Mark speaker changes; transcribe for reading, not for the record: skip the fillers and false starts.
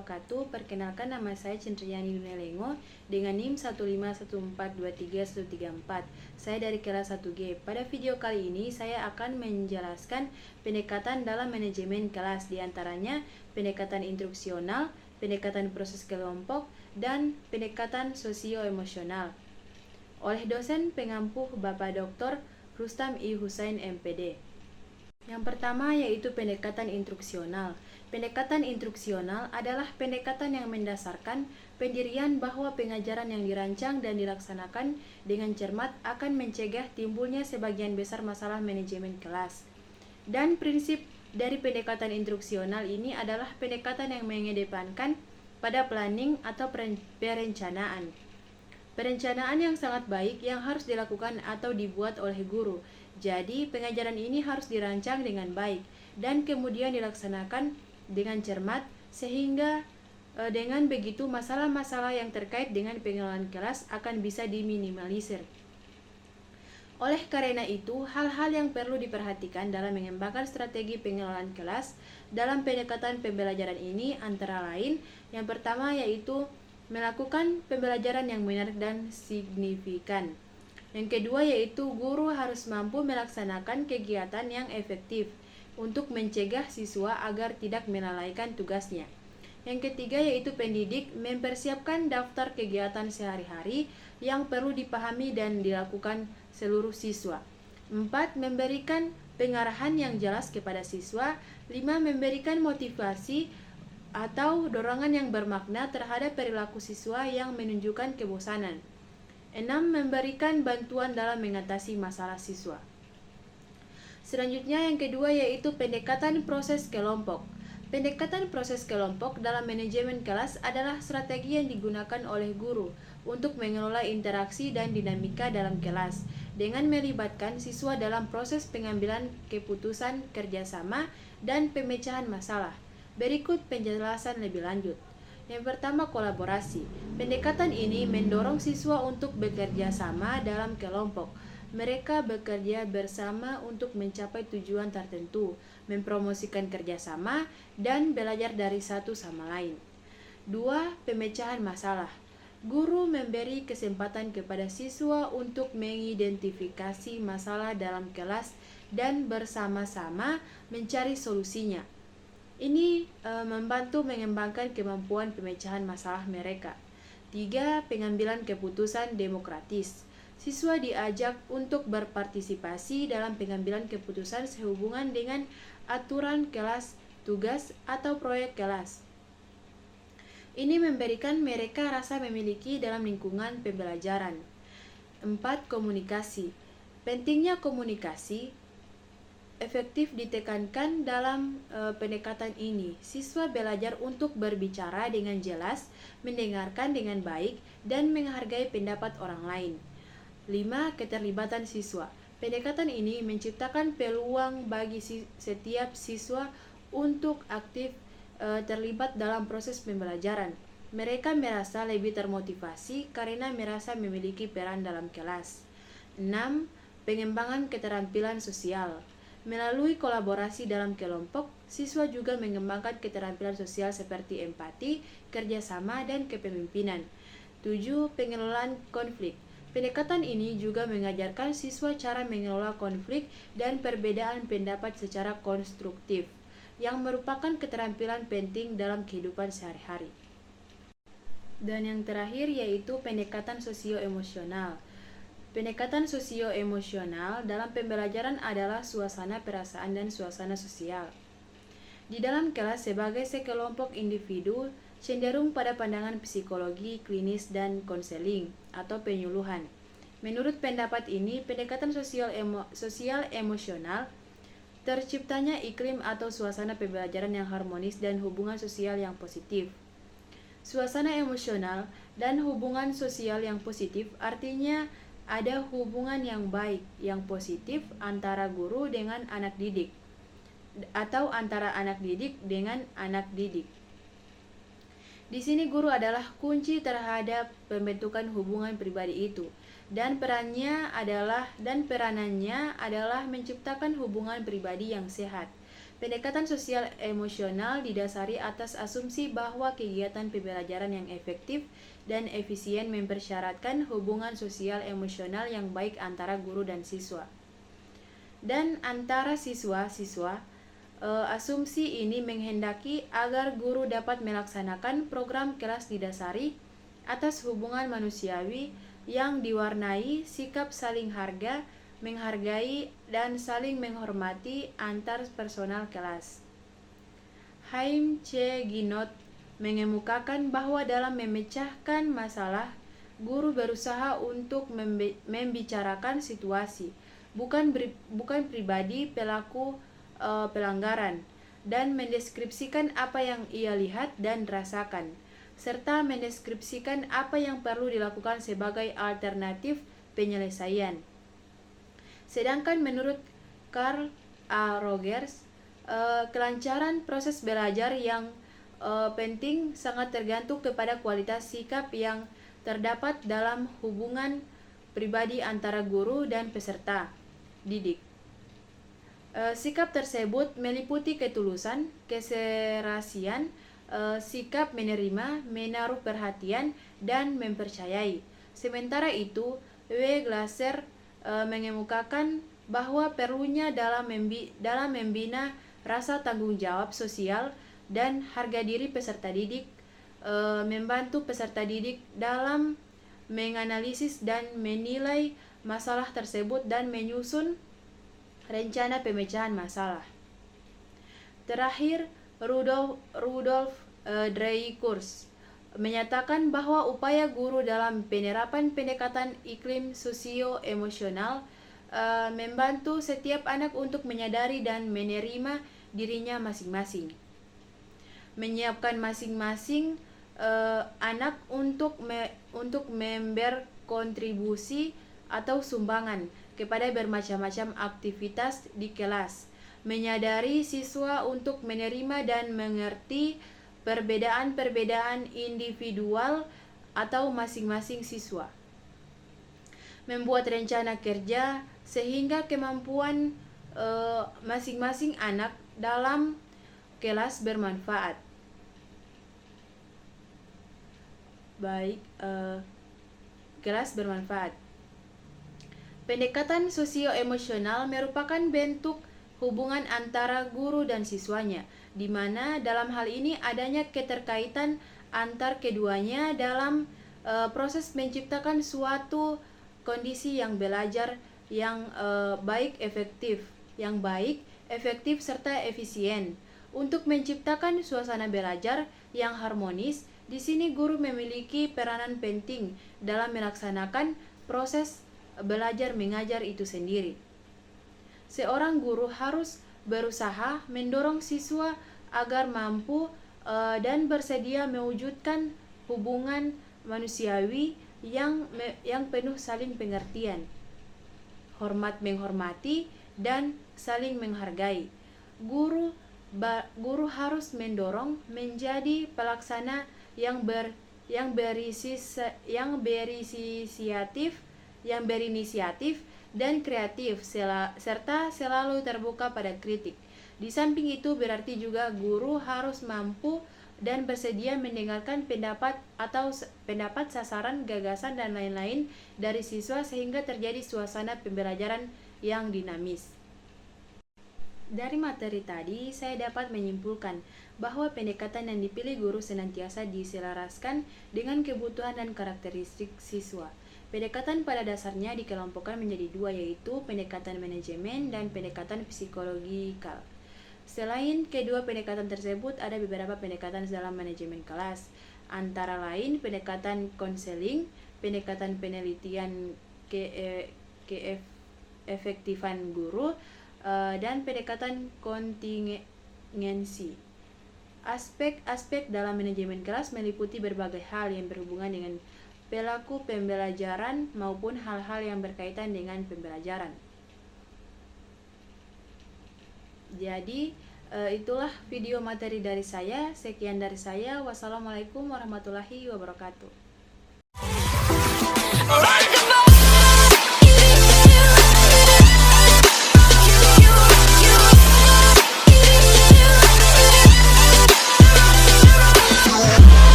Speaker 1: wabarakatuh. Perkenalkan, nama saya Cendriani Dunelengo dengan NIM 151423134. Saya dari kelas 1G. Pada video kali ini saya akan menjelaskan pendekatan dalam manajemen kelas, diantaranya pendekatan instruksional, pendekatan proses kelompok, dan pendekatan sosio-emosional oleh dosen pengampuh Bapak Dr. Rustam I. Husain MPD. Yang pertama yaitu pendekatan instruksional. Pendekatan instruksional adalah pendekatan yang mendasarkan pendirian bahwa pengajaran yang dirancang dan dilaksanakan dengan cermat akan mencegah timbulnya sebagian besar masalah manajemen kelas. Dan prinsip dari pendekatan instruksional ini adalah pendekatan yang mengedepankan pada planning atau perencanaan. Perencanaan yang sangat baik yang harus dilakukan atau dibuat oleh guru. Jadi, pengajaran ini harus dirancang dengan baik dan kemudian dilaksanakan dengan cermat sehingga dengan begitu masalah-masalah yang terkait dengan pengelolaan kelas akan bisa diminimalisir. Oleh karena itu, hal-hal yang perlu diperhatikan dalam mengembangkan strategi pengelolaan kelas dalam pendekatan pembelajaran ini antara lain, yang pertama yaitu melakukan pembelajaran yang benar dan signifikan. Yang kedua yaitu guru harus mampu melaksanakan kegiatan yang efektif untuk mencegah siswa agar tidak melalaikan tugasnya. Yang ketiga yaitu pendidik mempersiapkan daftar kegiatan sehari-hari yang perlu dipahami dan dilakukan seluruh siswa. 4. Memberikan pengarahan yang jelas kepada siswa. 5. Memberikan motivasi atau dorongan yang bermakna terhadap perilaku siswa yang menunjukkan kebosanan. 6. Memberikan bantuan dalam mengatasi masalah siswa. Selanjutnya yang kedua yaitu pendekatan proses kelompok. Pendekatan proses kelompok dalam manajemen kelas adalah strategi yang digunakan oleh guru untuk mengelola interaksi dan dinamika dalam kelas dengan melibatkan siswa dalam proses pengambilan keputusan, kerjasama, dan pemecahan masalah. Berikut penjelasan lebih lanjut. Yang pertama, kolaborasi. Pendekatan ini mendorong siswa untuk bekerja sama dalam kelompok. Mereka bekerja bersama untuk mencapai tujuan tertentu, mempromosikan kerjasama, dan belajar dari satu sama lain. 2. Pemecahan masalah. Guru memberi kesempatan kepada siswa untuk mengidentifikasi masalah dalam kelas dan bersama-sama mencari solusinya. Ini membantu mengembangkan kemampuan pemecahan masalah mereka. 3. Pengambilan keputusan demokratis. Siswa diajak untuk berpartisipasi dalam pengambilan keputusan sehubungan dengan aturan kelas, tugas, atau proyek kelas. Ini memberikan mereka rasa memiliki dalam lingkungan pembelajaran. 4. Komunikasi. Pentingnya komunikasi efektif ditekankan dalam pendekatan ini. Siswa belajar untuk berbicara dengan jelas, mendengarkan dengan baik, dan menghargai pendapat orang lain. 5. Keterlibatan siswa. Pendekatan ini menciptakan peluang bagi setiap siswa untuk aktif terlibat dalam proses pembelajaran. Mereka merasa lebih termotivasi karena merasa memiliki peran dalam kelas. 6. Pengembangan keterampilan sosial. Melalui kolaborasi dalam kelompok, siswa juga mengembangkan keterampilan sosial seperti empati, kerjasama, dan kepemimpinan. 7. Pengelolaan konflik. Pendekatan ini juga mengajarkan siswa cara mengelola konflik dan perbedaan pendapat secara konstruktif, yang merupakan keterampilan penting dalam kehidupan sehari-hari. Dan yang terakhir yaitu pendekatan sosio-emosional. Pendekatan sosio-emosional dalam pembelajaran adalah suasana perasaan dan suasana sosial. Di dalam kelas sebagai sekelompok individu cenderung pada pandangan psikologi, klinis, dan konseling atau penyuluhan. Menurut pendapat ini, pendekatan sosial emosional terciptanya iklim atau suasana pembelajaran yang harmonis dan hubungan sosial yang positif. Suasana emosional dan hubungan sosial yang positif artinya ada hubungan yang baik, yang positif antara guru dengan anak didik, atau antara anak didik dengan anak didik. Di sini guru adalah kunci terhadap pembentukan hubungan pribadi itu, dan peranannya adalah menciptakan hubungan pribadi yang sehat. Pendekatan sosial emosional didasari atas asumsi bahwa kegiatan pembelajaran yang efektif dan efisien mempersyaratkan hubungan sosial emosional yang baik antara guru dan siswa. Dan antara siswa-siswa, asumsi ini menghendaki agar guru dapat melaksanakan program kelas didasari atas hubungan manusiawi yang diwarnai sikap saling menghargai, dan saling menghormati antar personal kelas. Haim C. Ginot mengemukakan bahwa dalam memecahkan masalah, guru berusaha untuk membicarakan situasi, bukan pribadi pelaku pelanggaran, dan mendeskripsikan apa yang ia lihat dan rasakan, serta mendeskripsikan apa yang perlu dilakukan sebagai alternatif penyelesaian. Sedangkan menurut Carl A. Rogers, kelancaran proses belajar yang penting sangat tergantung kepada kualitas sikap yang terdapat dalam hubungan pribadi antara guru dan peserta didik. Sikap tersebut meliputi ketulusan, keserasian, sikap menerima, menaruh perhatian, dan mempercayai. Sementara itu, W. Glasser mengemukakan bahwa perlunya dalam membina rasa tanggung jawab sosial dan harga diri peserta didik, membantu peserta didik dalam menganalisis dan menilai masalah tersebut dan menyusun rencana pemecahan masalah. Terakhir, Rudolf Dreikurs menyatakan bahwa upaya guru dalam penerapan pendekatan iklim sosio-emosional membantu setiap anak untuk menyadari dan menerima dirinya masing-masing, menyiapkan masing-masing anak untuk berkontribusi atau sumbangan kepada bermacam-macam aktivitas di kelas, menyadari siswa untuk menerima dan mengerti perbedaan-perbedaan individual atau masing-masing siswa, membuat rencana kerja sehingga kemampuan masing-masing anak dalam kelas bermanfaat. Kelas bermanfaat. Pendekatan sosio-emosional merupakan bentuk hubungan antara guru dan siswanya, di mana dalam hal ini adanya keterkaitan antar keduanya dalam proses menciptakan suatu kondisi yang belajar yang baik, efektif, serta efisien. Untuk menciptakan suasana belajar yang harmonis, di sini guru memiliki peranan penting dalam melaksanakan proses belajar mengajar itu sendiri. Seorang guru harus berusaha mendorong siswa agar mampu dan bersedia mewujudkan hubungan manusiawi yang penuh saling pengertian, hormat menghormati, dan saling menghargai. Guru harus mendorong menjadi pelaksana yang berinisiatif dan kreatif, serta selalu terbuka pada kritik. Di samping itu, berarti juga guru harus mampu dan bersedia mendengarkan pendapat, sasaran, gagasan, dan lain-lain dari siswa sehingga terjadi suasana pembelajaran yang dinamis. Dari materi tadi, saya dapat menyimpulkan bahwa pendekatan yang dipilih guru senantiasa diselaraskan dengan kebutuhan dan karakteristik siswa. Pendekatan pada dasarnya dikelompokkan menjadi dua, yaitu pendekatan manajemen dan pendekatan psikologikal. Selain kedua pendekatan tersebut, ada beberapa pendekatan dalam manajemen kelas, antara lain pendekatan konseling, pendekatan penelitian keefektifan guru, dan pendekatan kontingensi. Aspek-aspek dalam manajemen kelas meliputi berbagai hal yang berhubungan dengan pelaku pembelajaran maupun hal-hal yang berkaitan dengan pembelajaran. Jadi itulah video materi dari saya. Sekian dari saya. Wassalamualaikum warahmatullahi wabarakatuh.